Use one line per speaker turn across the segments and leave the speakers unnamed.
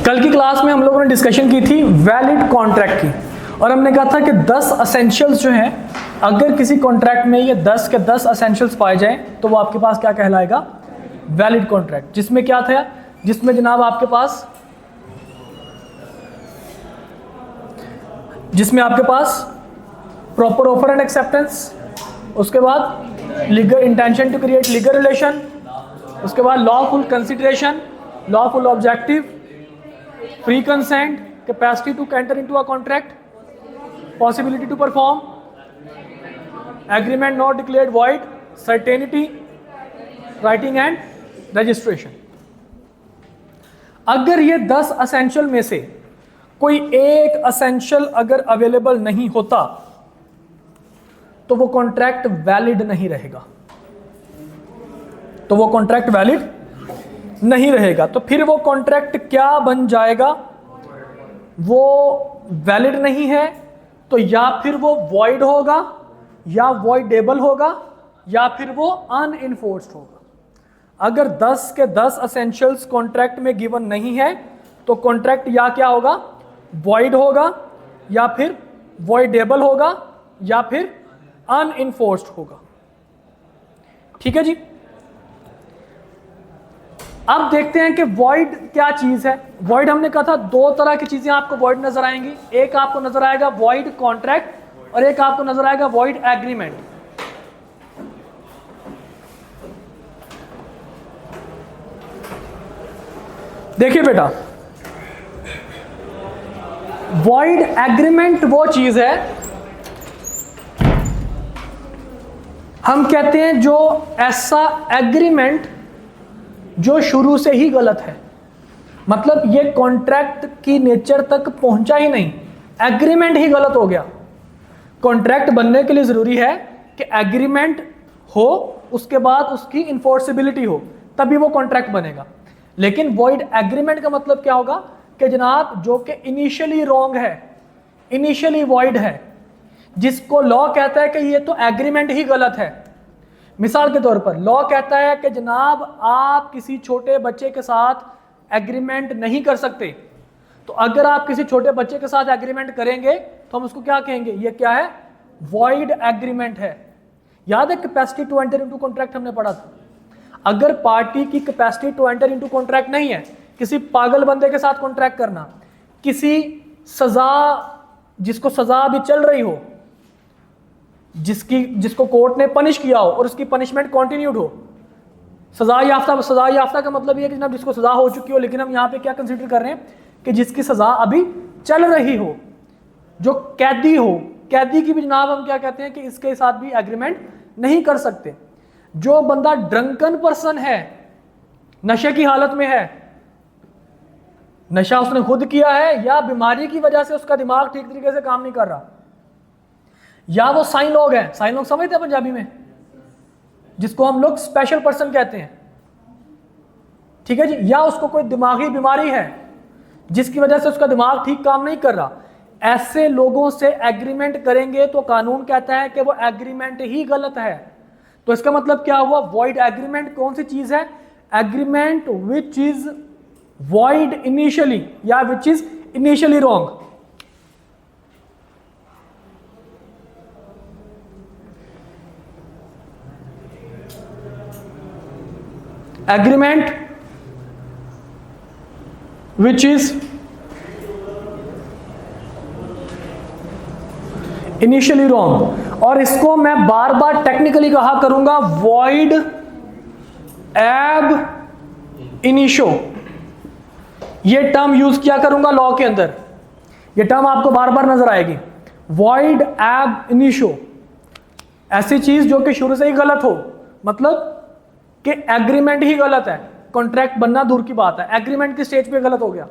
कल की क्लास में हम लोगों ने डिस्कशन की थी वैलिड कॉन्ट्रैक्ट की, और हमने कहा था कि 10 असेंशियल्स जो हैं, अगर किसी कॉन्ट्रैक्ट में ये 10 के 10 असेंशियल्स पाए जाएं तो वो आपके पास क्या कहलाएगा, वैलिड कॉन्ट्रैक्ट। जिसमें क्या था, जिसमें जनाब आपके पास प्रॉपर ऑफर एंड एक्सेप्टेंस, उसके बाद legal intention to create legal relation, उसके बाद lawful consideration, lawful objective, free consent, capacity to enter into a contract, possibility to perform, agreement not declared void, certainty, writing and registration. अगर ये 10 essential में से कोई एक असेंशियल अगर available नहीं होता तो वो कॉन्ट्रैक्ट वैलिड नहीं रहेगा, तो फिर वो कॉन्ट्रैक्ट क्या बन जाएगा, वो वैलिड नहीं है तो या फिर वो वॉइड होगा या वॉइडेबल होगा या फिर वो अनइन्फोर्स्ड होगा। अगर 10 के 10 असेंशियल्स कॉन्ट्रैक्ट में गिवन नहीं है तो कॉन्ट्रैक्ट या क्या होगा, वॉइड होगा या फिर वॉइडेबल होगा या फिर अनइन्फोर्स्ड होगा। ठीक है जी। अब देखते हैं कि वॉइड क्या चीज है। वॉइड हमने कहा था दो तरह की चीजें आपको वॉइड नजर आएंगी, एक आपको नजर आएगा वॉइड कॉन्ट्रैक्ट और एक आपको नजर आएगा वॉइड एग्रीमेंट। देखिए बेटा, वॉइड एग्रीमेंट वो चीज है, हम कहते हैं जो ऐसा एग्रीमेंट जो शुरू से ही गलत है, मतलब ये कॉन्ट्रैक्ट की नेचर तक पहुंचा ही नहीं, एग्रीमेंट ही गलत हो गया। कॉन्ट्रैक्ट बनने के लिए जरूरी है कि एग्रीमेंट हो, उसके बाद उसकी इन्फोर्सिबिलिटी हो, तभी वो कॉन्ट्रैक्ट बनेगा। लेकिन वॉइड एग्रीमेंट का मतलब क्या होगा कि जनाब जो कि इनिशियली रॉन्ग है, इनिशियली वॉइड है, जिसको लॉ कहता है कि ये तो एग्रीमेंट ही गलत है। मिसाल के तौर पर लॉ कहता है कि जनाब आप किसी छोटे बच्चे के साथ एग्रीमेंट नहीं कर सकते, तो अगर आप किसी छोटे बच्चे के साथ एग्रीमेंट करेंगे तो हम उसको क्या कहेंगे, ये क्या है, वॉइड एग्रीमेंट है। याद है capacity to enter into contract हमने पढ़ा था। अगर पार्टी की capacity to enter into contract नहीं है, किसी पागल बंदे के साथ कॉन्ट्रैक्ट करना, किसी सजा, जिसको सजा अभी चल रही हो, जिसको कोर्ट ने पनिश किया हो और उसकी पनिशमेंट कंटिन्यूड हो, सजा याफ्ता का मतलब ये कि जनाब जिसको सजा हो चुकी हो, लेकिन हम यहाँ पे क्या कंसीडर कर रहे हैं कि जिसकी सजा अभी चल रही हो, जो कैदी हो, कैदी की भी जनाब हम क्या कहते हैं कि इसके साथ भी एग्रीमेंट नहीं कर सकते। जो बंदा ड्रंकन पर्सन है, नशे की हालत में है, नशा उसने खुद किया है या बीमारी की वजह से उसका दिमाग ठीक तरीके से काम नहीं कर रहा, या वो साइन लोग हैं, साइन लोग समझते हैं पंजाबी में, जिसको हम लोग स्पेशल पर्सन कहते हैं, ठीक है जी, या उसको कोई दिमागी बीमारी है जिसकी वजह से उसका दिमाग ठीक काम नहीं कर रहा, ऐसे लोगों से एग्रीमेंट करेंगे तो कानून कहता है कि वो एग्रीमेंट ही गलत है। तो इसका मतलब क्या हुआ, वॉइड एग्रीमेंट कौन सी चीज है, agreement which is void initially या which is initially wrong. Agreement which is initially wrong, और इसको मैं बार बार टेक्निकली कहा करूंगा वॉइड एब इनिशियो, ये टर्म यूज किया करूंगा लॉ के अंदर, ये टर्म आपको बार बार नजर आएगी, वॉइड एब इनिशियो, ऐसी चीज जो कि शुरू से ही गलत हो, मतलब कि एग्रीमेंट ही गलत है, कॉन्ट्रैक्ट बनना दूर की बात है, एग्रीमेंट की स्टेज पे गलत हो गया।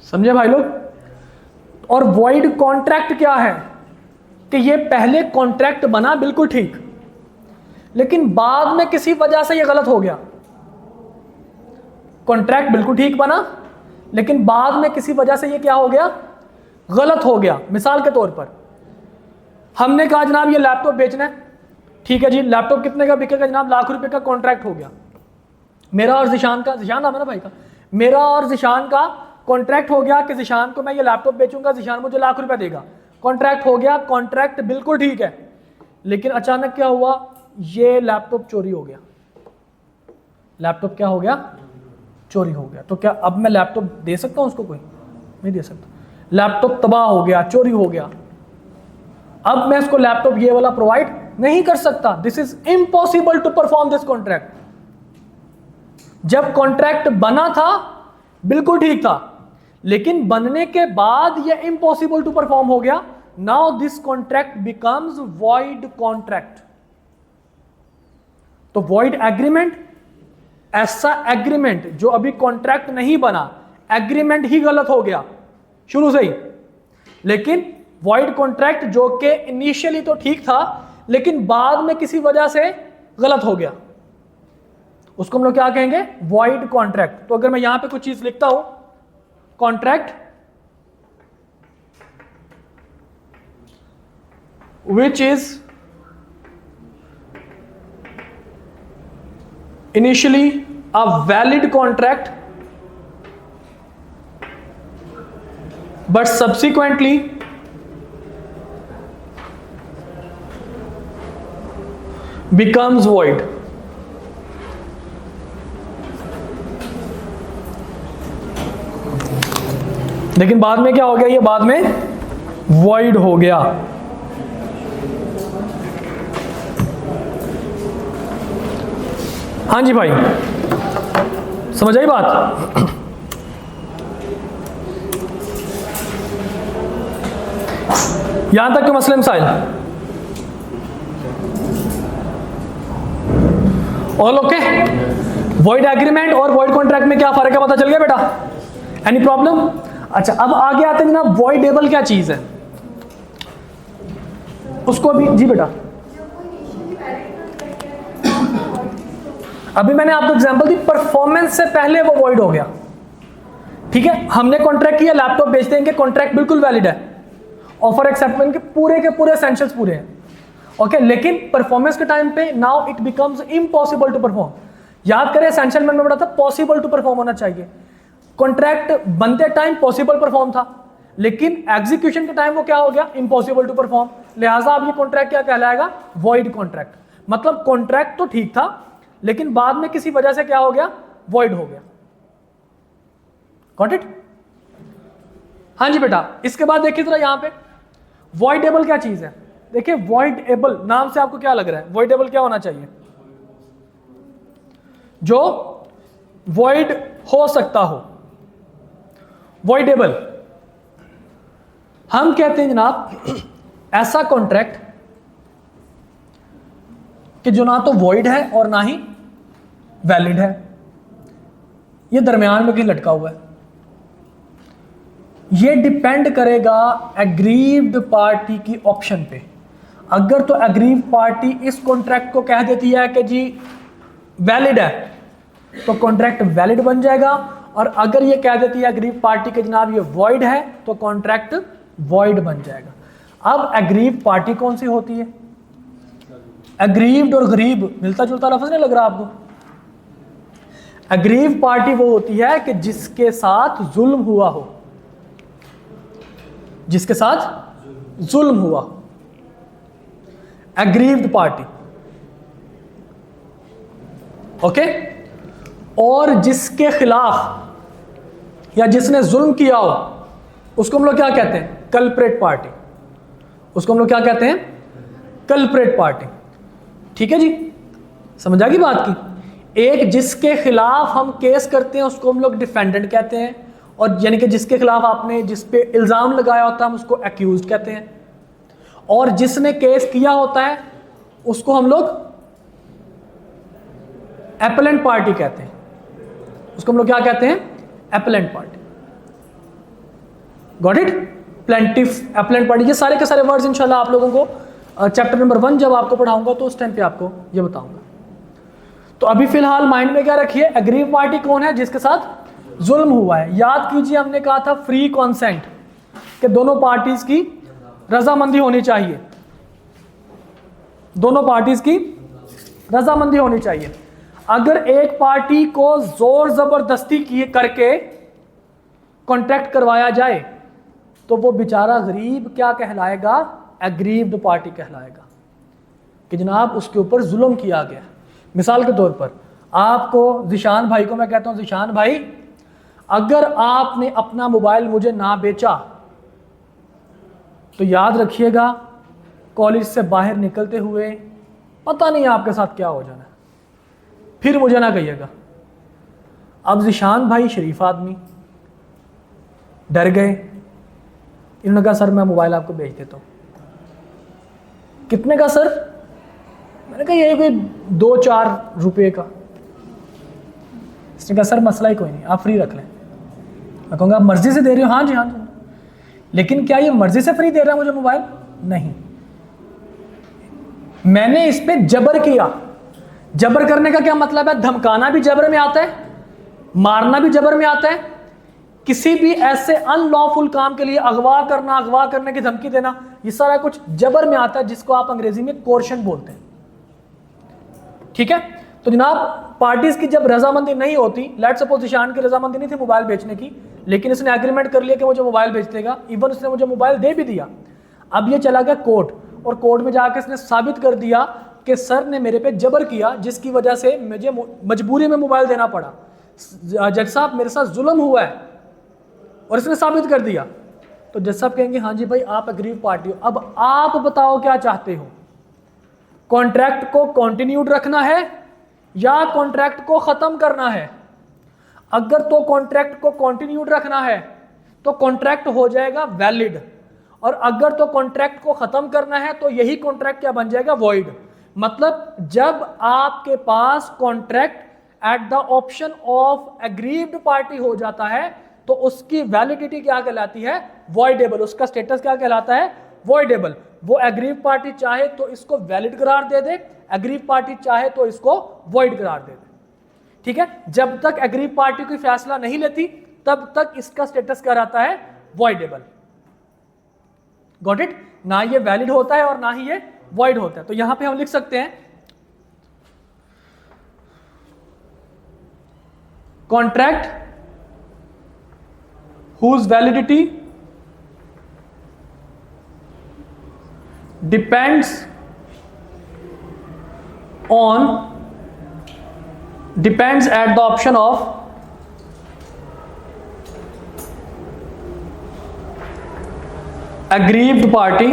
समझे भाई लोग। और वॉइड कॉन्ट्रैक्ट क्या है कि ये पहले कॉन्ट्रैक्ट बना बिल्कुल ठीक, लेकिन बाद में किसी वजह से ये गलत हो गया। कॉन्ट्रैक्ट बिल्कुल ठीक बना लेकिन बाद में किसी वजह से ये क्या हो गया, गलत हो गया। मिसाल के तौर पर हमने कहा जनाब ये लैपटॉप बेचना है, ठीक है जी, लैपटॉप कितने का बिकेगा जनाब, लाख रुपए का कॉन्ट्रैक्ट हो गया, मेरा और जिशान का, जिशान नाम है ना भाई का, मेरा और जिशान का कॉन्ट्रैक्ट हो गया कि जिशान को मैं ये लैपटॉप बेचूंगा, जिशान मुझे ₹1,00,000 देगा, कॉन्ट्रैक्ट हो गया, कॉन्ट्रैक्ट बिल्कुल ठीक है। लेकिन अचानक क्या हुआ, ये लैपटॉप चोरी हो गया, लैपटॉप क्या हो गया, चोरी हो गया। तो क्या अब मैं लैपटॉप दे सकता हूं उसको? कोई नहीं दे सकता। लैपटॉप तबाह हो गया, चोरी हो गया, अब मैं इसको लैपटॉप ये वाला प्रोवाइड नहीं कर सकता। This is impossible to perform this contract. जब कॉन्ट्रैक्ट बना था बिल्कुल ठीक था, लेकिन बनने के बाद ये इम्पॉसिबल टू परफॉर्म हो गया। Now this contract becomes void contract. तो वॉइड एग्रीमेंट, ऐसा एग्रीमेंट जो अभी कॉन्ट्रैक्ट नहीं बना, एग्रीमेंट ही गलत हो गया शुरू से ही। लेकिन वॉइड कॉन्ट्रैक्ट जो कि इनिशियली तो ठीक था लेकिन बाद में किसी वजह से गलत हो गया, उसको हम लोग क्या कहेंगे, वॉइड कॉन्ट्रैक्ट। तो अगर मैं यहां पे कुछ चीज लिखता हूं, contract which is initially a valid contract but subsequently becomes void। लेकिन बाद में क्या हो गया, ये बाद में void हो गया। हाँ जी भाई, समझ आई बात? यहां तक के मसले मसाइल ऑल ओके? वॉइड एग्रीमेंट और वॉइड कॉन्ट्रैक्ट में क्या फर्क है, पता चल गया बेटा? Any problem? अच्छा, अब आगे आते हैं जनाब, वॉइडेबल क्या चीज है उसको भी। जी बेटा, अभी मैंने आपको एग्जांपल दी, परफॉर्मेंस से पहले वो वॉइड हो गया, ठीक है। हमने कॉन्ट्रैक्ट किया, लैपटॉप बेच देंगे, कॉन्ट्रैक्ट बिल्कुल वैलिड है, ऑफर एक्सेप्टमेंट के पूरे एसेंशियल्स पूरे हैं, ओके। लेकिन परफॉर्मेंस के टाइम पे now it becomes impossible to perform. याद करें एसेंशियल में बड़ा था पॉसिबल टू परफॉर्म होना चाहिए। कॉन्ट्रैक्ट बनते टाइम पॉसिबल परफॉर्म था, लेकिन एग्जीक्यूशन के टाइम वो क्या हो गया, इम्पॉसिबल टू परफॉर्म। लिहाजा अब ये कॉन्ट्रैक्ट क्या कहलाएगा, वॉइड कॉन्ट्रैक्ट। मतलब कॉन्ट्रैक्ट तो ठीक था लेकिन बाद में किसी वजह से क्या हो गया, वॉइड हो गया। Got it? हाँ जी बेटा। इसके बाद देखिए जरा यहां पे वॉइडेबल क्या चीज है। देखिए वॉइडेबल नाम से आपको क्या लग रहा है, वॉइडेबल क्या होना चाहिए, जो वॉइड हो सकता हो, वॉइडेबल। हम कहते हैं जनाब ऐसा कॉन्ट्रैक्ट कि जो ना तो वॉइड है और ना ही वैलिड है, ये दरमियान में कहीं लटका हुआ है। ये डिपेंड करेगा एग्रीव्ड पार्टी की ऑप्शन पे। अगर तो एग्रीव्ड पार्टी इस कॉन्ट्रैक्ट को कह देती है कि जी वैलिड है तो कॉन्ट्रैक्ट वैलिड बन जाएगा, और अगर ये कह देती है एग्रीव्ड पार्टी के जनाब ये वॉइड है तो कॉन्ट्रैक्ट वॉइड बन जाएगा। अब एग्रीव्ड पार्टी कौन सी होती है? एग्रीव्ड और गरीब मिलता जुलता लफ्ज नहीं लग रहा आपको? एग्रीव्ड पार्टी वो होती है कि जिसके साथ जुल्म हुआ हो, जिसके साथ जुल्म हुआ हो, एग्रीव्ड पार्टी, ओके। और जिसके खिलाफ या जिसने जुल्म किया हो उसको हम लोग क्या कहते हैं, कल्प्रेट पार्टी। उसको हम लोग क्या कहते हैं, कल्प्रेट पार्टी। ठीक है जी, समझ आ गई बात की? एक जिसके खिलाफ हम केस करते हैं उसको हम लोग डिफेंडेंट कहते हैं, और यानी कि जिसके खिलाफ आपने जिस पे इल्जाम लगाया होता है हम उसको एक्यूज कहते हैं, और जिसने केस किया होता है उसको हम लोग एपेलेंट पार्टी कहते हैं। उसको हम लोग क्या कहते हैं, appellant party. Got it? Plaintiff, appellant party, ये सारे के सारे वर्ड्स इंशाल्लाह आप लोगों को चैप्टर नंबर 1 जब आपको पढ़ाऊंगा तो उस टाइम पे आपको ये बताऊंगा। तो अभी फिलहाल माइंड में क्या रखिए, एग्रीव पार्टी कौन है, जिसके साथ जुल्म हुआ है। याद कीजिए हमने कहा था फ्री कॉन्सेंट, कि दोनों पार्टीज की रजामंदी होनी चाहिए, दोनों पार्टीज की रजामंदी होनी चाहिए। अगर एक पार्टी को जोर जबरदस्ती किए करके कॉन्ट्रैक्ट करवाया जाए तो वो बेचारा गरीब क्या कहलाएगा? एग्रीव्ड पार्टी कहलाएगा कि जनाब उसके ऊपर जुल्म किया गया। मिसाल के तौर पर आपको, जिशान भाई को मैं कहता हूं, जिशान भाई अगर आपने अपना मोबाइल मुझे ना बेचा तो याद रखिएगा कॉलेज से बाहर निकलते हुए पता नहीं आपके साथ क्या हो जाना, फिर मुझे ना कहिएगा। अब जिशान भाई शरीफ आदमी डर गए, इन्होंने कहा सर मैं मोबाइल आपको बेच देता हूँ। कितने का सर? मैंने कहा ये कोई 2-4 रुपये का। इसने कहा सर मसला ही कोई नहीं, आप फ्री रख लें। मैं कहूँगा आप मर्जी से दे रहे हो? हाँ जी हाँ जी। लेकिन क्या ये मर्जी से फ्री दे रहा है मुझे मोबाइल? नहीं, मैंने इस पे जबर किया। जबर करने का क्या मतलब है? धमकाना भी जबर में आता है, मारना भी जबर में आता है, किसी भी ऐसे अनलॉफुल काम के लिए अगवा करना, अगवा करने की धमकी देना, ये सारा कुछ जबर में आता है, जिसको आप अंग्रेजी में कोर्शन बोलते हैं। ठीक है, तो जनाब पार्टीज की जब रजामंदी नहीं होती, लेट्स सपोज ईशान की रजामंदी नहीं थी मोबाइल बेचने की, लेकिन इसने एग्रीमेंट कर लिया कि मुझे मोबाइल बेच देगा, इवन उसने मुझे मोबाइल दे भी दिया। अब ये चला गया कोर्ट, और कोर्ट में जाकर इसने साबित कर दिया कि सर ने मेरे पे जबर किया, जिसकी वजह से मुझे मजबूरी में मोबाइल देना पड़ा, जज साहब मेरे साथ जुल्म हुआ है, और इसने साबित कर दिया। तो जज साहब कहेंगे हाँ जी भाई आप अग्रीव पार्टी हो, अब आप बताओ क्या चाहते हो? कॉन्ट्रैक्ट को कंटिन्यूड रखना है या कॉन्ट्रैक्ट को खत्म करना है? अगर तो कॉन्ट्रैक्ट को कंटिन्यूड रखना है तो कॉन्ट्रैक्ट हो जाएगा वैलिड, और अगर तो कॉन्ट्रैक्ट को खत्म करना है तो यही कॉन्ट्रैक्ट क्या बन जाएगा? वॉइड। मतलब जब आपके पास contract at the option of aggrieved party हो जाता है तो उसकी वैलिडिटी क्या कहलाती है? वॉइडेबल। उसका स्टेटस क्या कहलाता है? वॉइडेबल। वो एग्रीव पार्टी चाहे तो इसको वैलिड करार दे दे, एग्रीव पार्टी चाहे तो इसको वॉइड करार दे दे। ठीक है, जब तक एग्रीव पार्टी कोई फैसला नहीं लेती तब तक इसका स्टेटस क्या रहता है? वॉइडेबल। Got it? ना ये वैलिड होता है और ना ही ये वॉइड होता है। तो यहां पे हम लिख सकते हैं contract whose validity depends at the option of aggrieved party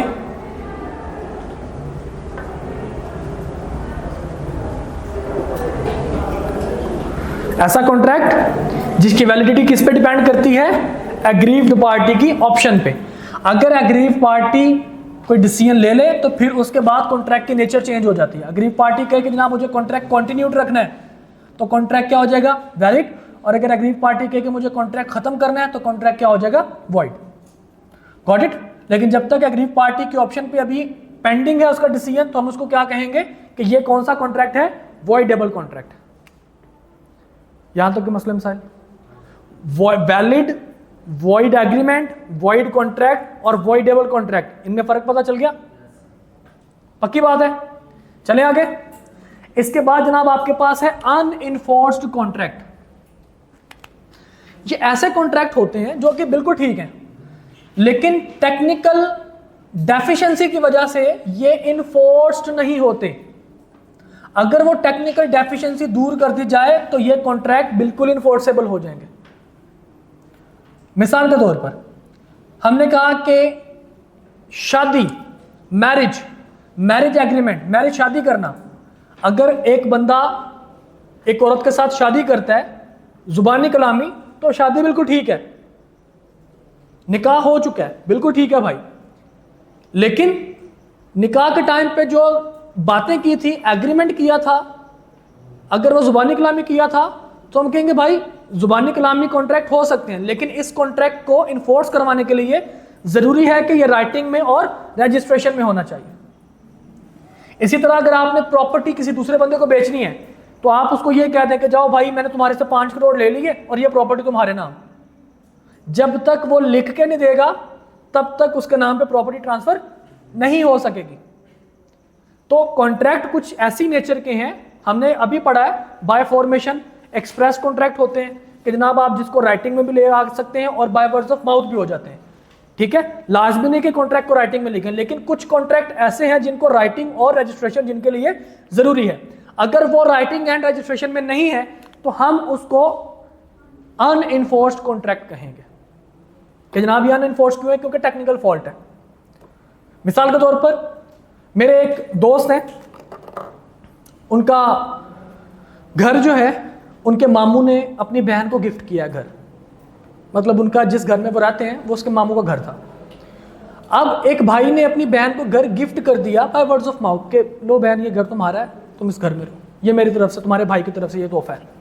ऐसा कॉन्ट्रैक्ट जिसकी वैलिडिटी किस पे डिपेंड करती है? एग्रीव्ड पार्टी की ऑप्शन पे। अगर एग्रीव पार्टी कोई डिसीजन ले ले तो फिर उसके बाद कॉन्ट्रैक्ट की नेचर चेंज हो जाती है। अग्रीव पार्टी कहे कि जनाब मुझे कॉन्ट्रैक्ट कंटिन्यूड रखना है तो कॉन्ट्रैक्ट क्या हो जाएगा? वैलिड। और अगर एग्रीव पार्टी कहे कि मुझे कॉन्ट्रैक्ट खत्म करना है तो कॉन्ट्रैक्ट क्या हो जाएगा? वॉइड। Got it? लेकिन जब तक एग्रीव पार्टी के ऑप्शन पे अभी पेंडिंग है उसका डिसीजन, तो हम उसको क्या कहेंगे कि ये कौन सा कॉन्ट्रैक्ट है? Voidable contract. यहां तक के मसले missile valid, void agreement, void contract और वॉइडेबल कॉन्ट्रैक्ट, इनमें फर्क पता चल गया? पक्की बात है। चलें आगे। इसके बाद जनाब आपके पास है अनइन्फोर्स्ड कॉन्ट्रैक्ट। ये ऐसे कॉन्ट्रैक्ट होते हैं जो कि बिल्कुल ठीक हैं, लेकिन टेक्निकल डेफिशिएंसी की वजह से ये इन्फोर्स्ड नहीं होते। अगर वो टेक्निकल डेफिशिएंसी दूर कर दी जाए तो ये कॉन्ट्रैक्ट बिल्कुल इन्फोर्सेबल हो जाएंगे। मिसाल के तौर पर हमने कहा कि शादी, मैरिज एग्रीमेंट, मैरिज शादी करना, अगर एक बंदा एक औरत के साथ शादी करता है जुबानी कलामी तो शादी बिल्कुल ठीक है, निकाह हो चुका है, बिल्कुल ठीक है भाई। लेकिन निकाह के टाइम पे जो बातें की थी, एग्रीमेंट किया था, अगर वो जुबानी कलामी किया था तो हम कहेंगे भाई जुबानी कलामी कॉन्ट्रैक्ट हो सकते हैं, लेकिन इस कॉन्ट्रैक्ट को इन्फोर्स करवाने के लिए जरूरी है कि ये राइटिंग में और रजिस्ट्रेशन में होना चाहिए। इसी तरह अगर आपने प्रॉपर्टी किसी दूसरे बंदे को बेचनी है तो आप उसको ये कह दें कि जाओ भाई मैंने तुम्हारे से 5 करोड़ ले लिए और ये प्रॉपर्टी तुम्हारे नाम। जब तक वो लिख के नहीं देगा तब तक उसके नाम पे प्रॉपर्टी ट्रांसफर नहीं हो सकेगी। तो कॉन्ट्रैक्ट कुछ ऐसी नेचर के हैं हमने अभी पढ़ा है बाय फॉर्मेशन एक्सप्रेस कॉन्ट्रैक्ट होते हैं कि जनाब आप जिसको राइटिंग में भी ले आ सकते हैं और बाय वर्ड्स ऑफ माउथ भी हो जाते हैं, ठीक है। लाजमी नहीं कि कॉन्ट्रैक्ट को राइटिंग में लिखें, लेकिन कुछ कॉन्ट्रैक्ट ऐसे हैं जिनको राइटिंग और रजिस्ट्रेशन जिनके लिए जरूरी है। अगर वो राइटिंग एंड रजिस्ट्रेशन में नहीं है तो हम उसको अनइन्फोर्स्ड कॉन्ट्रैक्ट कहेंगे कि जनाब ये अनइन्फोर्स्ड क्यों है, क्योंकि टेक्निकल फॉल्ट है। मिसाल के तौर पर मेरे एक दोस्त हैं, उनका घर जो है उनके मामू ने अपनी बहन को गिफ्ट किया घर, मतलब उनका जिस घर में वो रहते हैं वो उसके मामू का घर था। अब एक भाई ने अपनी बहन को घर गिफ्ट कर दिया बाय वर्ड्स ऑफ माउथ के लो बहन ये घर तुम्हारा है, तुम इस घर में रहो, ये मेरी तरफ से तुम्हारे भाई की तरफ से ये तोहफा है।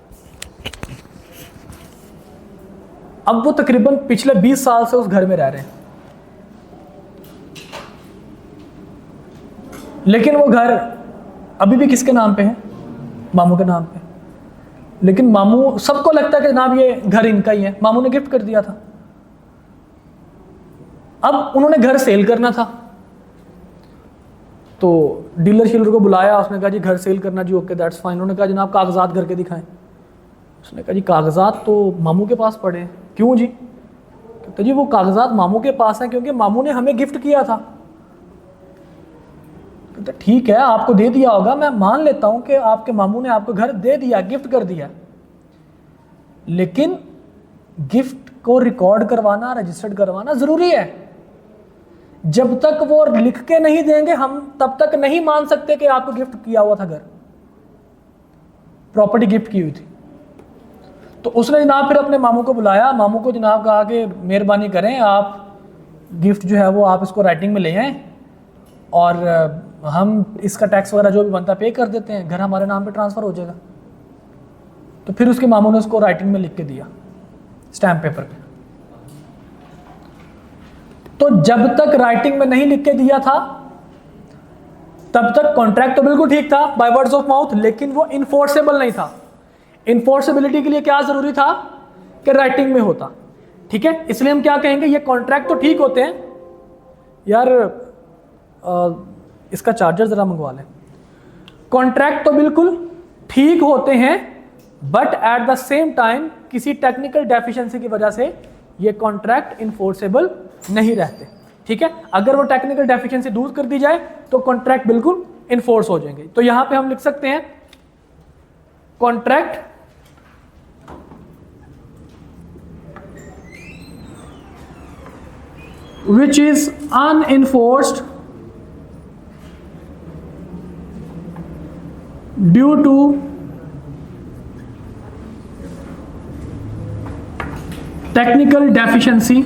अब वो तकरीबन पिछले 20 साल से उस घर में रह रहे हैं, लेकिन वो घर अभी भी किसके नाम पे है? मामू के नाम पे। लेकिन मामू, सबको लगता है कि जनाब ये घर इनका ही है, मामू ने गिफ्ट कर दिया था। अब उन्होंने घर सेल करना था तो डीलर शीलर को बुलाया, उसने कहा जी घर सेल करना जी, ओके दैट्स फाइन। उन्होंने कहा जनाब कागजात घर के दिखाएं। उसने कहा जी कागजात तो मामू के पास पड़े हैं। क्यों जी? कहते जी वो कागजात मामू के पास हैं क्योंकि मामू ने हमें गिफ्ट किया था। कहते ठीक है आपको दे दिया होगा, मैं मान लेता हूं कि आपके मामू ने आपको घर दे दिया, गिफ्ट कर दिया, लेकिन गिफ्ट को रिकॉर्ड करवाना, रजिस्टर्ड करवाना जरूरी है। जब तक वो लिख के नहीं देंगे हम तब तक नहीं मान सकते कि आपको गिफ्ट किया हुआ था घर, प्रॉपर्टी गिफ्ट की हुई थी। तो उसने जनाब फिर अपने मामू को बुलाया, मामू को जनाब कहा कि मेहरबानी करें आप गिफ्ट जो है वो आप इसको राइटिंग में ले आएं और हम इसका टैक्स वगैरह जो भी बनता पे कर देते हैं, घर हमारे नाम पे ट्रांसफर हो जाएगा। तो फिर उसके मामू ने उसको राइटिंग में लिख के दिया स्टैम्प पेपर पे। तो जब तक राइटिंग में नहीं लिख के दिया था तब तक कॉन्ट्रैक्ट तो बिल्कुल ठीक था बाय वर्ड्स ऑफ माउथ, लेकिन वो इन्फोर्सेबल नहीं था। इन्फोर्सेबिलिटी के लिए क्या जरूरी था कि राइटिंग में होता, ठीक है। इसलिए हम क्या कहेंगे, ये कॉन्ट्रैक्ट तो ठीक होते हैं यार, इसका चार्जर जरा मंगवा लें। कॉन्ट्रैक्ट तो बिल्कुल ठीक होते हैं but at the same time किसी टेक्निकल डेफिशिएंसी की वजह से ये कॉन्ट्रैक्ट इन्फोर्सेबल नहीं रहते, ठीक है। अगर वो टेक्निकल डेफिशिएंसी दूर कर दी जाए तो कॉन्ट्रैक्ट बिल्कुल इन्फोर्स हो जाएंगे। तो यहां पे हम लिख सकते हैं contract which is unenforced due to technical deficiency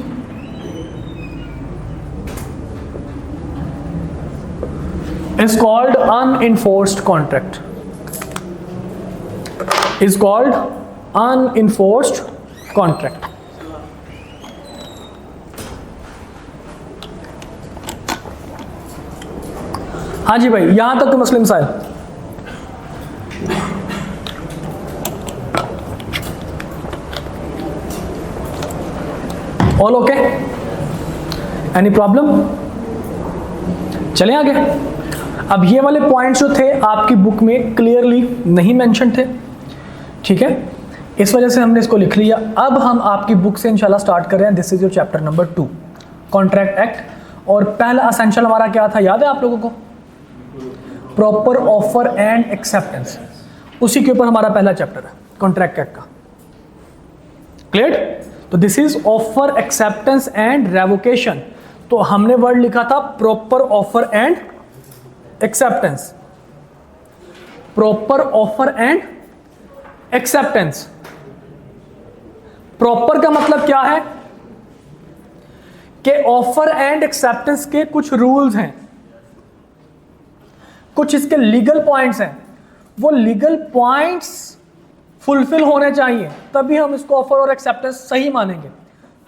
is called unenforced contract, is called unenforced contract। हाँ जी भाई, यहां तक तो मुस्लिम साहिब ऑल ओके, एनी प्रॉब्लम? चलें आगे। अब ये वाले पॉइंट्स जो थे आपकी बुक में क्लियरली नहीं मेंशन थे, ठीक है, इस वजह से हमने इसको लिख लिया। अब हम आपकी बुक से इंशाल्लाह स्टार्ट कर रहे हैं। This is your chapter number 2 contract act. और पहला असेंशियल हमारा क्या था, याद है आप लोगों को? Proper offer and acceptance. उसी के ऊपर हमारा पहला चैप्टर है कॉन्ट्रैक्ट एक्ट का। क्लियर? तो this is offer, acceptance and revocation. तो हमने वर्ड लिखा था proper offer and acceptance. Proper offer and acceptance. Proper का मतलब क्या है कि ऑफर एंड एक्सेप्टेंस के कुछ रूल्स हैं, कुछ इसके लीगल पॉइंट्स हैं। वो लीगल पॉइंट्स फुलफिल होने चाहिए तभी हम इसको ऑफर और एक्सेप्टेंस सही मानेंगे।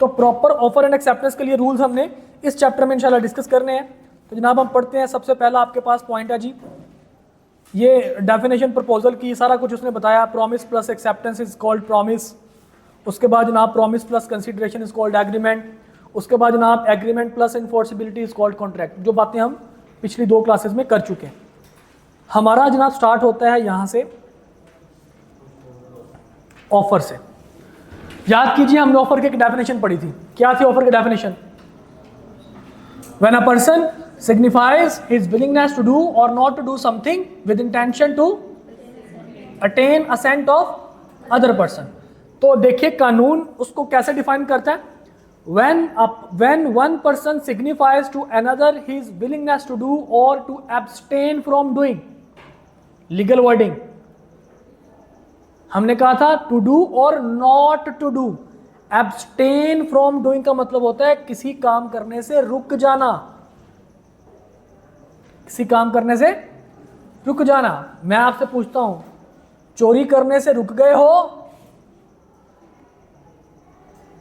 तो प्रॉपर ऑफर एंड एक्सेप्टेंस के लिए रूल्स हमने इस चैप्टर में इंशाल्लाह डिस्कस करने हैं। तो जनाब हम पढ़ते हैं। सबसे पहला आपके पास पॉइंट है जी, ये डेफिनेशन प्रपोजल की, सारा कुछ उसने बताया। Promise plus acceptance is called promise. उसके बाद जनाब promise plus consideration is called agreement. उसके बाद जनाब agreement plus enforceability is called contract. जो बातें हम पिछली 2 क्लासेस में कर चुके हैं। हमारा जनाब स्टार्ट होता है यहां से ऑफर से। याद कीजिए हमने ऑफर की एक डेफिनेशन पढ़ी थी, क्या थी ऑफर की definition? When a person signifies his willingness to do or not to do something with intention to attain assent of other person। तो देखिए कानून उसको कैसे डिफाइन करता है, when one person signifies to another his willingness to do or to abstain from doing, legal wording हमने कहा था to do or not to do। abstain from doing का मतलब होता है किसी काम करने से रुक जाना, किसी काम करने से रुक जाना। मैं आपसे पूछता हूं, चोरी करने से रुक गए हो?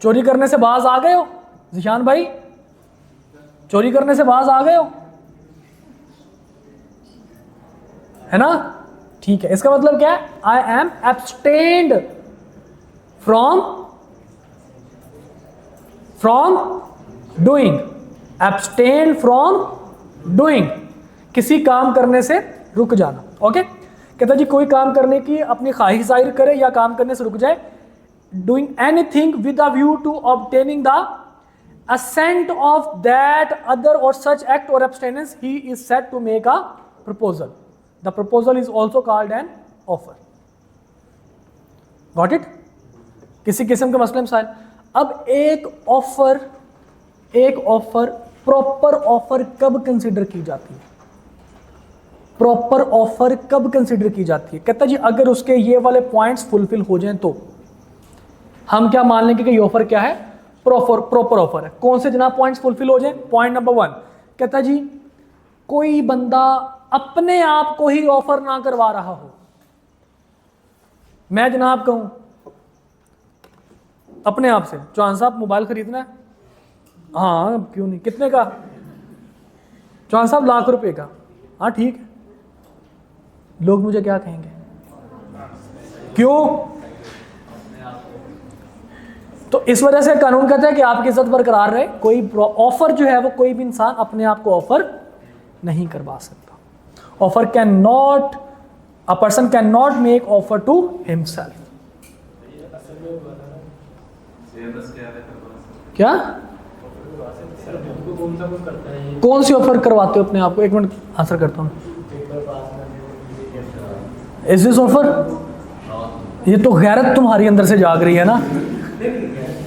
चोरी करने से बाज आ गए हो? जिशान भाई, चोरी करने से बाज आ गए हो? है ना? ठीक है, इसका मतलब क्या है? I am abstained from doing. Abstain from doing, किसी काम करने से रुक जाना। ओके, कहता जी कोई काम करने की अपनी ख्वाहिश जाहिर करे या काम करने से रुक जाए, doing anything with a view to obtaining the assent of that other or such act or abstinence, he is said to make a proposal. The proposal is also called an offer. Got it? किसी किस्म के मसले मसाइल। अब एक offer proper offer कब consider की जाती है? प्रॉपर ऑफर कब कंसिडर की जाती है? कहता जी अगर उसके ये वाले पॉइंट्स फुलफिल हो जाएं तो हम क्या मान लेंगे कि ये ऑफर क्या है? प्रॉपर ऑफर है। कौन से जनाब पॉइंट्स फुलफिल हो जाएं? पॉइंट नंबर 1 कहता जी कोई बंदा अपने आप को ही ऑफर ना करवा रहा हो। मैं जनाब कहूं अपने आप से, चौहान साहब मोबाइल खरीदना है, हाँ क्यों नहीं, कितने का? चौहान साहब लाख रुपए का, हाँ ठीक है। लोग मुझे क्या कहेंगे? क्यों? तो इस वजह से कानून कहता है कि आपकी इज्जत बरकरार रहे। कोई ऑफर जो है वो कोई भी इंसान अपने आप को ऑफर नहीं करवा सकता। Offer can not, a person can not make offer to himself. क्या कौन सी ऑफर करवाते हो अपने आप को? एक मिनट आंसर करता हूं। Is this offer? ये तो गैरत तुम्हारी अंदर से जाग रही है ना,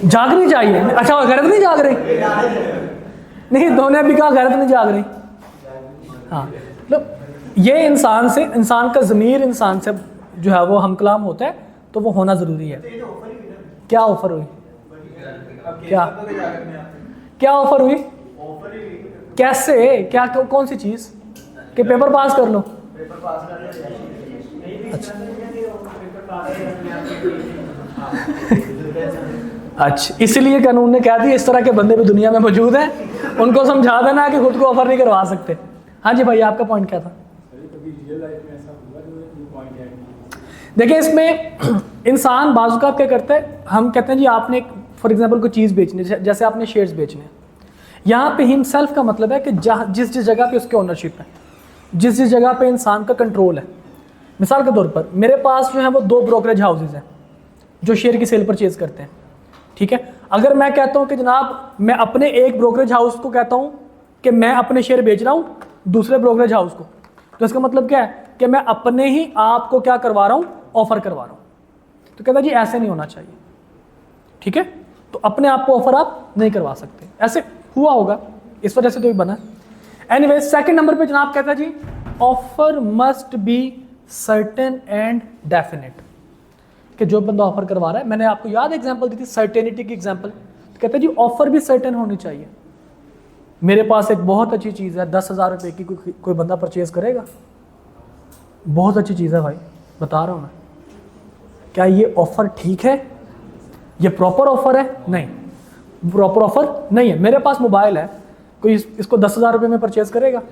जागनी चाहिए। अच्छा गैरत नहीं जाग रही? नहीं, दोनों भी कहा गैरत नहीं जाग रही। हाँ मतलब ये इंसान से, इंसान का ज़मीर इंसान से जो है वो हम कलाम होता है, तो वो होना ज़रूरी है। क्या ऑफर हुई? क्या ऑफर हुई? कैसे? क्या कौन सी चीज़? कि पेपर पास कर लो? अच्छा इसलिए कानून ने कह दिया इस तरह के बंदे भी दुनिया में मौजूद हैं, उनको समझा देना कि खुद को ऑफर नहीं करवा सकते। हाँ जी भाई, आपका पॉइंट क्या था? देखिए इसमें इंसान बाजुका क्या करता है, हम कहते हैं जी आपने फॉर एग्जांपल कोई चीज़ बेचनी, जैसे आपने शेयर्स बेचने हैं, यहाँ पे हिमसेल्फ का मतलब है कि जिस जगह पे उसके ओनरशिप है, जिस जगह पे इंसान का कंट्रोल है। मिसाल के तौर पर मेरे पास जो है वो 2 ब्रोकरेज हाउसेज हैं जो शेयर की सेल परचेज करते हैं, ठीक है। अगर मैं कहता हूँ कि जनाब मैं अपने एक ब्रोकरेज हाउस को कहता हूँ कि मैं अपने शेयर बेच रहा हूँ दूसरे ब्रोकरेज हाउस को, तो इसका मतलब क्या है कि मैं अपने ही आप को क्या करवा रहा हूँ? ऑफर करवा रहा हूँ। तो कहता जी ऐसे नहीं होना चाहिए, ठीक है। तो अपने आप को ऑफर आप नहीं करवा सकते, ऐसे हुआ होगा इस वजह से तो ये बना। एनीवे सेकंड नंबर पे जनाब कहता जी offer must be certain and definite, कि जो बंदा ऑफर करवा रहा है, मैंने आपको याद एग्जांपल दी थी सर्टेनिटी की एग्जांपल, तो कहते हैं जी ऑफर भी सर्टेन होनी चाहिए। मेरे पास एक बहुत अच्छी चीज़ है, 10,000 रुपये की, कोई बंदा परचेज करेगा? बहुत अच्छी चीज़ है भाई, बता रहा हूँ मैं। क्या ये ऑफर ठीक है? ये प्रॉपर ऑफर है? नहीं, प्रॉपर ऑफर नहीं है। मेरे पास मोबाइल है, कोई इसको 10,000 रुपये में परचेज करेगा?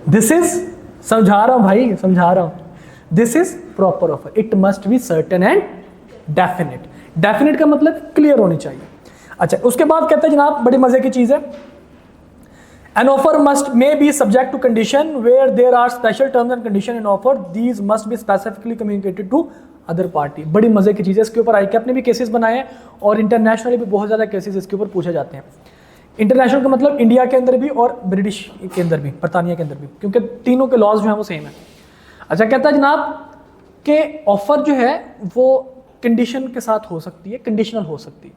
दिस इज, समझा रहा हूं भाई, समझा रहा हूं, this is proper offer. It must be certain and definite. Definite का मतलब क्लियर होनी चाहिए। अच्छा उसके बाद कहते हैं जनाब बड़ी मजे की चीज है, An offer may be subject to condition where there are special terms and condition in offer. These must be specifically communicated to other party. बड़ी मजे की चीज़ है, इसके ऊपर आई कैप ने भी केसेस बनाए हैं और इंटरनेशनली भी बहुत ज़्यादा केसेस इसके ऊपर पूछे जाते हैं। इंटरनेशनल का मतलब इंडिया के अंदर भी और ब्रिटिश के अंदर भी, बरतानिया के अंदर भी, क्योंकि तीनों के लॉज जो हैं वो सेम है। अच्छा, कहता है जनाब कि ऑफर जो है वो कंडीशन के साथ हो सकती है, कंडीशनल हो सकती है,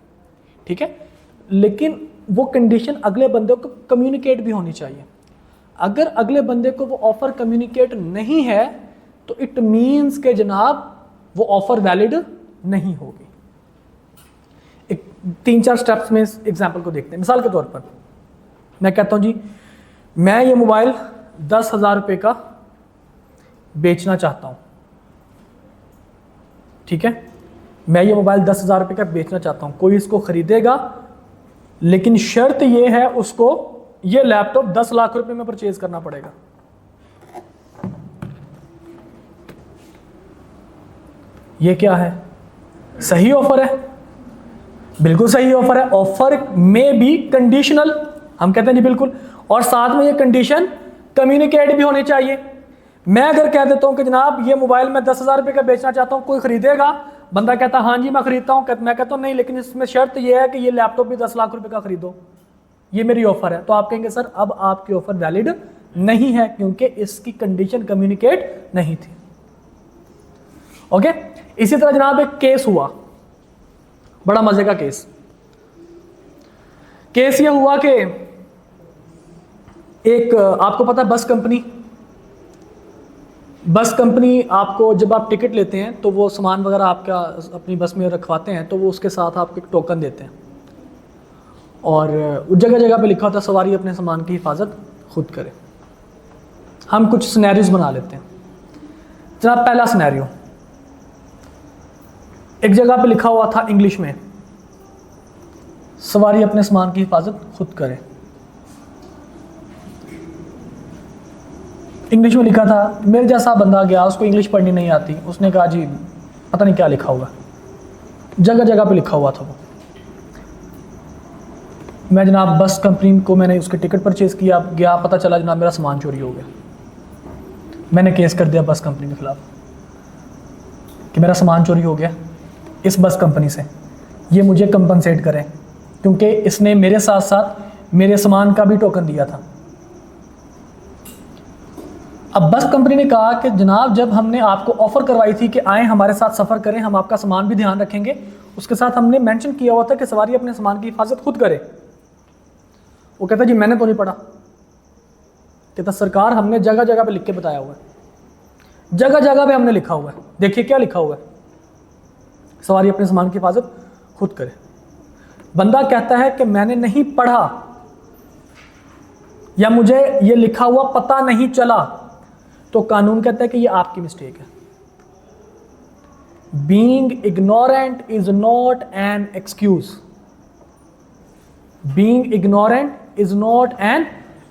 ठीक है, लेकिन वो कंडीशन अगले बंदे को कम्युनिकेट भी होनी चाहिए। अगर अगले बंदे को वो ऑफर कम्युनिकेट नहीं है तो इट मीन्स के जनाब वो ऑफर वैलिड नहीं होगी। एक 3-4 स्टेप्स में इस एग्जाम्पल को देखते हैं। मिसाल के तौर पर मैं कहता हूँ जी मैं ये मोबाइल 10,000 रुपये का बेचना चाहता हूँ, ठीक है, मैं ये मोबाइल 10,000 रुपये का बेचना चाहता हूँ, कोई इसको खरीदेगा, लेकिन शर्त ये है उसको ये लैपटॉप 10 लाख रुपए में परचेज करना पड़ेगा। ये क्या है? सही ऑफर है, बिल्कुल सही ऑफर है। ऑफर में भी कंडीशनल, हम कहते हैं जी बिल्कुल, और साथ में ये कंडीशन कम्युनिकेट भी होनी चाहिए। मैं अगर कह देता हूं कि जनाब ये मोबाइल मैं 10,000 रुपये का बेचना चाहता हूं, कोई खरीदेगा, बंदा कहता हाँ जी मैं खरीदता हूं, मैं कहता हूं नहीं, लेकिन इसमें शर्त ये है कि ये लैपटॉप भी 10 लाख रुपए का खरीदो, ये मेरी ऑफर है, तो आप कहेंगे सर अब आपकी ऑफर वैलिड नहीं है क्योंकि इसकी कंडीशन कम्युनिकेट नहीं थी। ओके, इसी तरह जनाब एक केस हुआ, बड़ा मजे का केस ये हुआ कि एक आपको पता है बस कंपनी आपको जब आप टिकट लेते हैं तो वो सामान वगैरह आपका अपनी बस में रखवाते हैं, तो वो उसके साथ आपको एक टोकन देते हैं और जगह जगह पे लिखा होता है सवारी अपने सामान की हिफाजत खुद करे। हम कुछ सिनेरियोज बना लेते हैं। जनाब पहला सिनेरियो, एक जगह पे लिखा हुआ था इंग्लिश में सवारी अपने सामान की हिफाजत खुद करे। इंग्लिश में लिखा था, मेरे जैसा बंदा गया, उसको इंग्लिश पढ़नी नहीं आती, उसने कहा जी पता नहीं क्या लिखा होगा, जगह जगह पे लिखा हुआ था वो। मैं जनाब बस कंपनी को मैंने उसके टिकट परचेज़ किया, गया, पता चला जनाब मेरा सामान चोरी हो गया। मैंने केस कर दिया बस कंपनी के खिलाफ कि मेरा सामान चोरी हो गया इस बस कंपनी से, ये मुझे कंपनसेट करें क्योंकि इसने मेरे साथ साथ मेरे सामान का भी टोकन दिया था। अब बस कंपनी ने कहा कि जनाब जब हमने आपको ऑफ़र करवाई थी कि आएँ हमारे साथ सफ़र करें, हम आपका सामान भी ध्यान रखेंगे, उसके साथ हमने मेंशन किया हुआ था कि सवारी अपने सामान की हिफाजत खुद करे। वो कहता जी मैंने तो नहीं पढ़ा। कहता सरकार हमने जगह जगह पे लिख के बताया हुआ है, जगह जगह पे हमने लिखा हुआ है, देखिए क्या लिखा हुआ है, सवारी अपने सामान की हिफाजत खुद करे। बंदा कहता है कि मैंने नहीं पढ़ा या मुझे ये लिखा हुआ पता नहीं चला, तो कानून कहता है कि ये आपकी मिस्टेक है। Being ignorant is not an excuse. Being ignorant is not an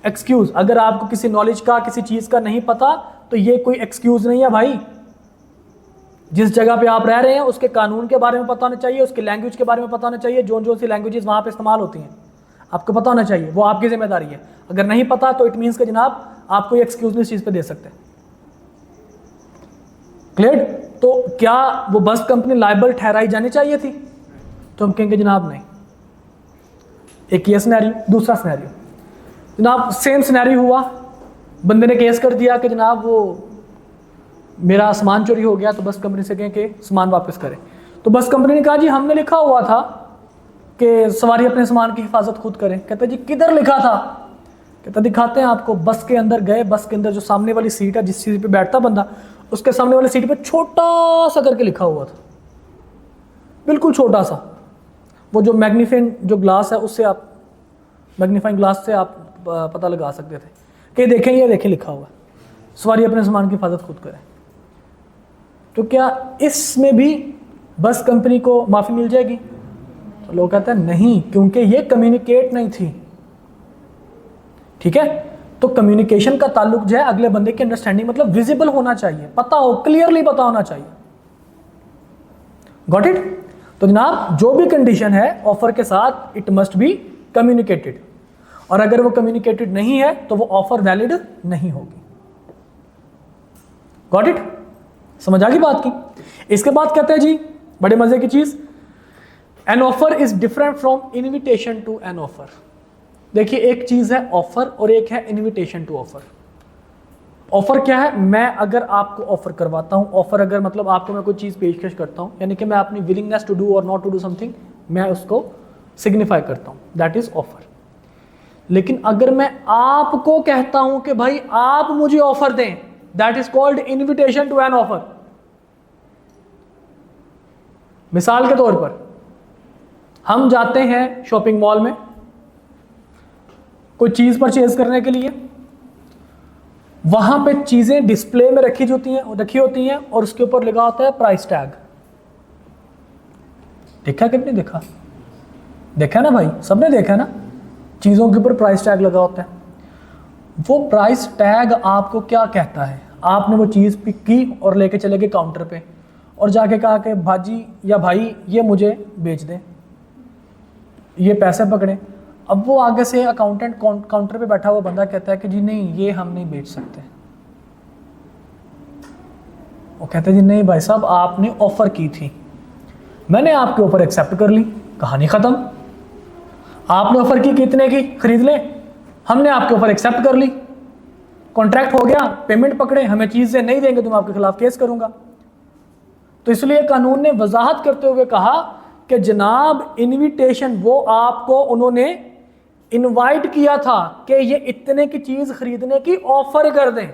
excuse. अगर आपको किसी नॉलेज का, किसी चीज का नहीं पता तो ये कोई एक्सक्यूज नहीं है भाई। जिस जगह पे आप रह रहे हैं उसके कानून के बारे में पता होना चाहिए, उसके लैंग्वेज के बारे में पता होना चाहिए, जो सी लैंग्वेजेस वहां पे इस्तेमाल होती हैं आपको पता होना चाहिए, वो आपकी जिम्मेदारी है। अगर नहीं पता तो इट मीन्स कि जनाब आपको ये एक्सक्यूज इस चीज पे दे सकते हैं। क्लियर? तो क्या वो बस कंपनी लायबल ठहराई जानी चाहिए थी? तो हम कहेंगे जनाब नहीं। एक ये सिनेरियो। दूसरा सिनेरियो, जनाब सेम सिनेरियो हुआ, बंदे ने केस कर दिया कि जनाब वो मेरा सामान चोरी हो गया, तो बस कंपनी से कहें कि सामान वापस करें। तो बस कंपनी ने कहा जी हमने लिखा हुआ था कि सवारी अपने सामान की हिफाजत खुद करें। कहते जी किधर लिखा था? कहता दिखाते हैं आपको। बस के अंदर गए, बस के अंदर जो सामने वाली सीट है, जिस सीट पे बैठता बंदा, उसके सामने वाली सीट पे छोटा सा करके लिखा हुआ था, बिल्कुल छोटा सा। वो जो मैग्नीफाइंग जो ग्लास है उससे आप, मैग्नीफाइंग ग्लास से आप पता लगा सकते थे कि देखें, ये देखें लिखा हुआ है सवारी अपने सामान की हिफाजत खुद करें। तो क्या इसमें भी बस कंपनी को माफ़ी मिल जाएगी? तो लोग कहते हैं नहीं, क्योंकि ये कम्युनिकेट नहीं थी। ठीक है, तो कम्युनिकेशन का ताल्लुक जो है अगले बंदे की अंडरस्टैंडिंग, मतलब विजिबल होना चाहिए, पता हो, क्लियरली पता होना चाहिए। Got it? तो जनाब जो भी कंडीशन है ऑफर के साथ इट मस्ट बी कम्युनिकेटेड। और अगर वो कम्युनिकेटेड नहीं है तो वो ऑफर वैलिड नहीं होगी। Got it? समझ आ गई बात की। इसके बाद कहते हैं जी बड़े मजे की चीज, an offer is different from invitation to an offer. देखिए एक चीज है ऑफर और एक है इनविटेशन टू ऑफर। ऑफर क्या है? मैं अगर आपको ऑफर करवाता हूं, ऑफर अगर मतलब आपको मैं कोई चीज पेशकश करता हूं, यानी कि मैं अपनी विलिंगनेस टू डू और नॉट टू डू समथिंग मैं उसको सिग्निफाई करता हूं, दैट इज ऑफर। लेकिन अगर मैं आपको कहता हूं कि भाई आप मुझे ऑफर दें, that is called invitation to an offer. मिसाल के तौर पर हम जाते हैं शॉपिंग मॉल में कोई चीज परचेज करने के लिए, वहां पे चीजें डिस्प्ले में रखी होती हैं और उसके ऊपर लगा होता है प्राइस टैग। देखा कि नहीं देखा? देखा ना भाई, सबने देखा ना, चीजों के ऊपर प्राइस टैग लगा होता है। वो प्राइस टैग आपको क्या कहता है? आपने वो चीज पिक की और लेके चले गए काउंटर पे और जाके कहा कि भाजी या भाई ये मुझे बेच दें, ये पैसे पकड़े। अब वो आगे से अकाउंटेंट काउंटर पे बैठा हुआ बंदा कहता है कि जी नहीं ये हम नहीं बेच सकते। वो कहते हैं जी नहीं भाई साहब आपने ऑफर की थी, मैंने आपके ऊपर एक्सेप्ट कर ली, कहानी खत्म। आपने ऑफर की कितने की? खरीद ले, हमने आपके ऊपर एक्सेप्ट कर ली, कॉन्ट्रैक्ट हो गया, पेमेंट पकड़े, हमें चीजें नहीं देंगे तो मैं आपके खिलाफ केस करूंगा। तो इसलिए कानून ने वजाहत करते हुए कहा कि जनाब इनविटेशन, वो आपको उन्होंने इनवाइट किया था कि ये इतने की चीज खरीदने की ऑफर कर दें।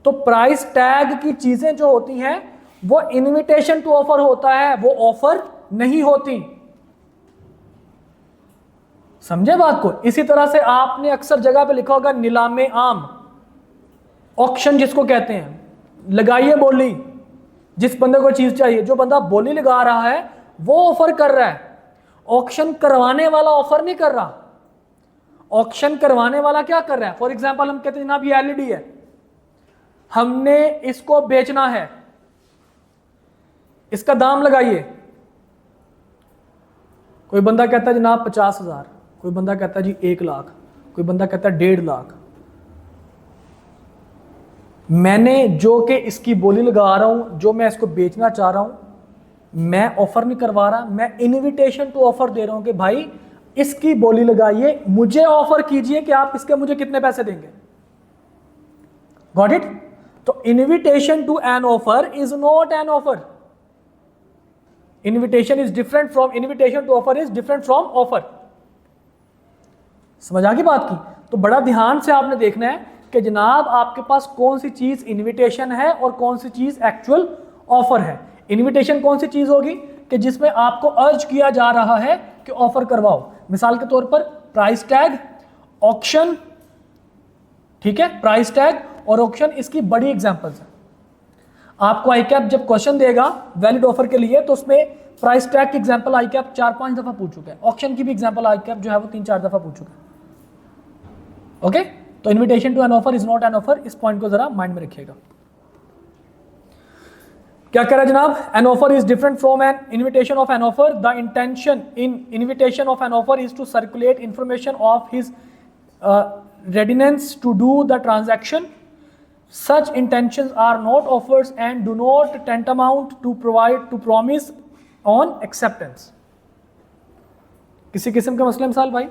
तो प्राइस टैग की चीजें जो होती हैं वो इनविटेशन टू ऑफर होता है, वो ऑफर नहीं होती। समझे बात को? इसी तरह से आपने अक्सर जगह पे लिखा होगा नीलामे आम, ऑक्शन जिसको कहते हैं, लगाइए बोली। जिस बंदे को चीज चाहिए, जो बंदा बोली लगा रहा है वो ऑफर कर रहा है, ऑक्शन करवाने वाला ऑफर नहीं कर रहा। ऑक्शन करवाने वाला क्या कर रहा है? फॉर एग्जांपल हम कहते हैं जनाब ये एलईडी है, हमने इसको बेचना है, इसका दाम लगाइए। कोई बंदा कहता है जनाब 50,000, कोई बंदा कहता है जी 1 लाख, कोई बंदा कहता है 1.5 लाख। मैंने जो कि इसकी बोली लगा रहा हूं, जो मैं इसको बेचना चाह रहा हूं, मैं ऑफर नहीं करवा रहा, मैं इनविटेशन टू ऑफर दे रहा हूं कि भाई इसकी बोली लगाइए, मुझे ऑफर कीजिए कि आप इसके मुझे कितने पैसे देंगे। Got it? तो invitation to an offer is not an offer. Invitation is different from, invitation to offer is different from offer. समझ आ गई बात की? तो बड़ा ध्यान से आपने देखना है कि जनाब आपके पास कौन सी चीज इनविटेशन है और कौन सी चीज एक्चुअल ऑफर है। इनविटेशन कौन सी चीज होगी कि जिसमें आपको अर्ज किया जा रहा है कि ऑफर करवाओ। मिसाल के तौर पर प्राइस टैग, ऑक्शन, ठीक है, प्राइस टैग और ऑक्शन इसकी बड़ी एग्जांपल्स हैं। आपको आईकैप जब क्वेश्चन देगा वैलिड ऑफर के लिए तो उसमें प्राइस टैग की एग्जांपल आईकैप 4-5 दफा पूछ चुका है, ऑक्शन की भी एग्जांपल आईकैप जो है वो 3-4 दफा पूछ चुका है। ओके, तो invitation to an offer is not an offer, इस पॉइंट को जरा माइंड में रखिएगा। क्या कह रहा है जनाब? An offer is different from an invitation of an offer. The intention in invitation of an offer is to circulate information of his readiness to do the transaction. Such intentions are not offers and do not tantamount to promise on acceptance. किसी किस्म का मसला मिसाल भाई,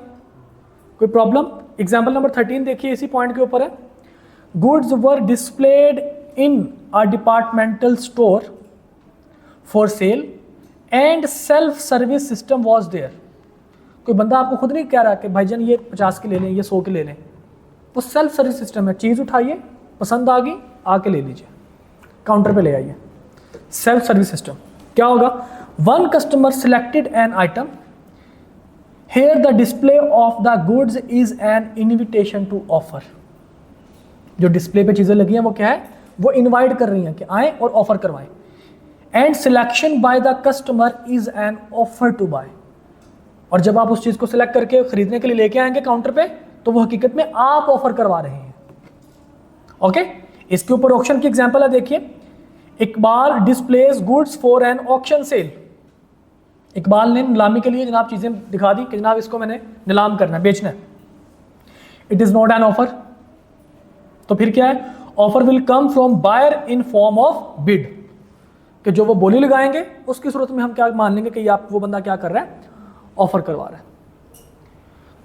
कोई problem? Example number 13 देखिए, इसी point के ऊपर है। Goods were displayed in a departmental store for sale and self service system was there. कोई बंदा आपको खुद नहीं कह रहा कि भाईजान ये 50 के ले लें, ये 100 के ले लें, वो सेल्फ सर्विस सिस्टम है। चीज़ उठाइए, पसंद आ गई, आके ले लीजिए, काउंटर पे ले आइए। सेल्फ सर्विस सिस्टम क्या होगा? One customer selected an item, here the display of the goods is an invitation to offer. जो डिस्प्ले पे चीज़ें लगी हैं वो क्या है? वो इन्वाइट कर रही हैं कि आए और ऑफर करवाएं। And selection by the customer is an offer to buy. और जब आप उस चीज़ को सिलेक्ट करके खरीदने के लिए लेके आएंगे काउंटर पे, तो वो हकीकत में आप ऑफर करवा रहे हैं। ओके, इसके ऊपर ऑक्शन की एग्जांपल है, देखिए। Iqbal displays goods for an auction sale. Iqbal ने नीलामी के लिए जनाब चीज़ें दिखा दी कि जनाब इसको मैंने नीलाम करना है, बेचना है। It is not an offer. तो फिर क्या है, offer will come from buyer in form of bid, कि जो वो बोली लगाएंगे उसकी सूरत में हम क्या मान लेंगे कि आप वो बंदा क्या कर रहा है, ऑफर करवा रहा है।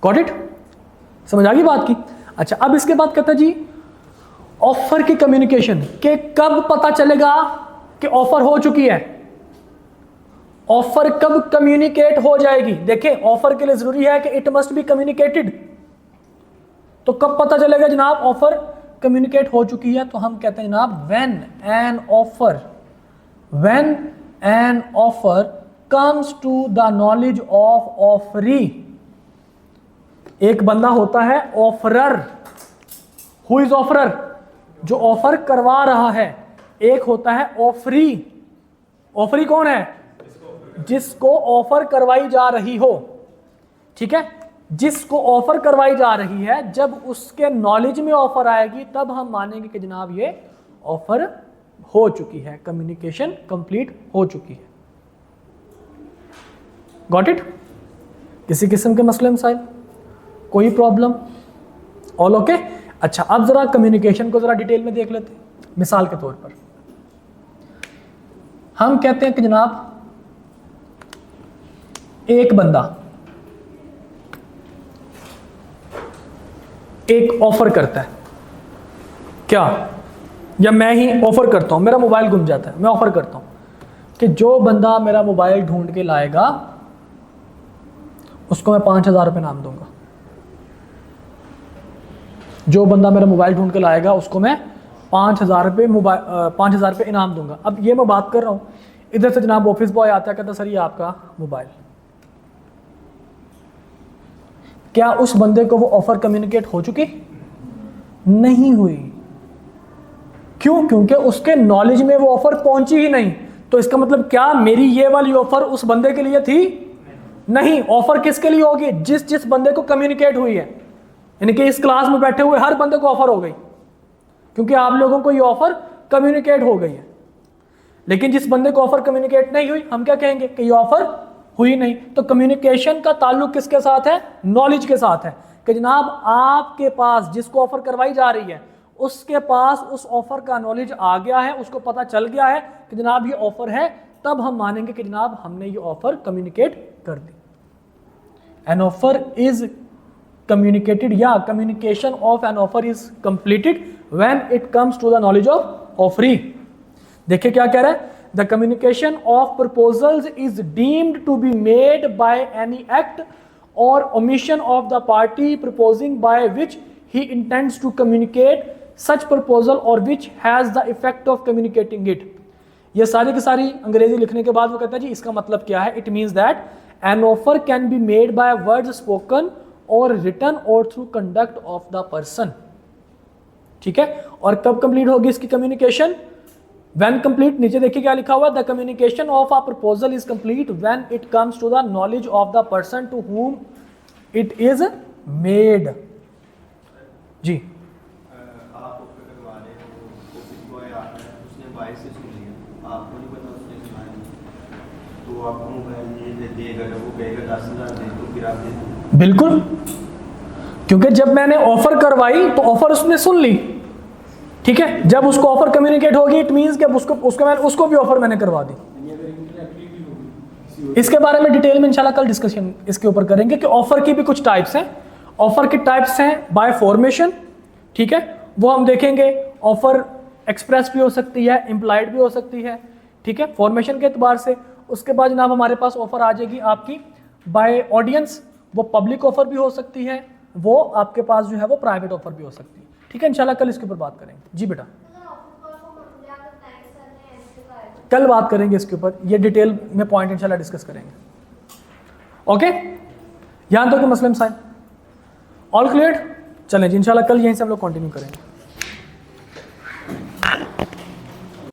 गॉट इट, समझ आ गई बात की। अच्छा, अब इसके बाद कहता है जी ऑफर की कम्युनिकेशन, के कब पता चलेगा कि ऑफर हो चुकी है, ऑफर कब कम्युनिकेट हो जाएगी। देखें, ऑफर के लिए जरूरी है कि इट मस्ट बी कम्युनिकेटेड, तो कब पता चलेगा जनाब ऑफर कम्युनिकेट हो चुकी है। तो हम कहते हैं जनाब when an offer comes to the knowledge of offeree. एक बंदा होता है ऑफरर, हु इज ऑफरर, जो ऑफर करवा रहा है। एक होता है ऑफरी, ऑफरी कौन है, जिसको ऑफर करवाई जा रही हो। ठीक है, जिसको ऑफर करवाई जा रही है, जब उसके नॉलेज में ऑफर आएगी तब हम मानेंगे कि जनाब ये ऑफर हो चुकी है, कम्युनिकेशन कंप्लीट हो चुकी है। गॉट इट, किसी किस्म के मसले मसाइल, कोई प्रॉब्लम, ऑल ओके। अच्छा, अब जरा कम्युनिकेशन को जरा डिटेल में देख लेते हैं। मिसाल के तौर पर हम कहते हैं कि जनाब एक बंदा एक ऑफर करता है, क्या, या मैं ही ऑफर करता हूं, मेरा मोबाइल गुम जाता है, मैं ऑफर करता हूं कि जो बंदा मेरा मोबाइल ढूंढ के लाएगा उसको मैं 5,000 रुपये इनाम दूंगा। जो बंदा मेरा मोबाइल ढूंढ के लाएगा उसको मैं 5,000 रुपये इनाम दूंगा। अब ये मैं बात कर रहा हूं, इधर से जनाब ऑफिस बॉय आता है, कहता सर ये आपका मोबाइल। क्या उस बंदे को वो ऑफर कम्युनिकेट हो चुकी? नहीं हुई। क्यों? क्योंकि उसके नॉलेज में वो ऑफर पहुंची ही नहीं। तो इसका मतलब क्या, मेरी ये वाली ऑफर उस बंदे के लिए थी? नहीं। ऑफर किसके लिए होगी? जिस जिस बंदे को कम्युनिकेट हुई है, यानी कि इस क्लास में बैठे हुए हर बंदे को ऑफर हो गई, क्योंकि आप लोगों को ये ऑफर कम्युनिकेट हो गई है। लेकिन जिस बंदे को ऑफर कम्युनिकेट नहीं हुई, हम क्या कहेंगे कि ये ऑफर हुई नहीं। तो कम्युनिकेशन का ताल्लुक किसके साथ है? नॉलेज के साथ है, कि जनाब आपके पास जिसको ऑफर करवाई जा रही है उसके पास उस ऑफर का नॉलेज आ गया है, उसको पता चल गया है कि जनाब ये ऑफर है, तब हम मानेंगे कि जनाब हमने ये ऑफर कम्युनिकेट कर दी। An offer is communicated, yeah, communication of an offer is completed when it comes to the knowledge of offeree। देखिए क्या कह रहा है, the communication of proposals is deemed to be made by any act or omission of the party proposing by which he intends to communicate such proposal or which has the effect of communicating it। ये सारी की सारी अंग्रेजी लिखने के बाद वो कहता है जी इसका मतलब क्या है। It means that an offer can be made by words spoken और रिटर्न और through conduct of the person. ठीक है, और कब कंप्लीट होगी इसकी कम्युनिकेशन? व्हेन कंप्लीट, नीचे देखिए क्या लिखा हुआ है, the communication of a proposal is complete when it comes to the knowledge of the person to whom it is made. जी,
आप ऑफर करवा रहे हो, ऑफिस बॉय आता है, उसने बाइक से सुन लिया, आपको नहीं पता उसने सुना है, तो आपको मोबाइल ये देगा, वो कहेगा 10,000 दे, तो फिर आप दे दो।
बिल्कुल, क्योंकि जब मैंने ऑफर करवाई तो ऑफर उसने सुन ली। ठीक है, जब उसको ऑफर कम्युनिकेट होगी, इट मींस कि उसको भी ऑफर मैंने करवा दी। इसके बारे में डिटेल में इंशाल्लाह कल डिस्कशन इसके ऊपर करेंगे कि ऑफर की भी कुछ टाइप्स हैं। ऑफर की टाइप्स हैं बाय फॉर्मेशन, ठीक है, वो हम देखेंगे। ऑफर एक्सप्रेस भी हो सकती है, इम्प्लाइड भी हो सकती है, ठीक है, फॉर्मेशन के एतबार से। उसके बाद जनाब हमारे पास ऑफर आ जाएगी आपकी बाय ऑडियंस, वो पब्लिक ऑफर भी हो सकती है, वो आपके पास जो है वो प्राइवेट ऑफर भी हो सकती है। ठीक है, इंशाल्लाह कल इसके ऊपर बात करेंगे। जी बेटा, कल बात करेंगे इसके ऊपर, ये डिटेल में पॉइंट इंशाल्लाह डिस्कस करेंगे। ओके, यहां तक मसले मसाइल ऑल क्लियर? चलें जी, इंशाल्लाह कल यहीं से हम लोग कंटिन्यू करेंगे।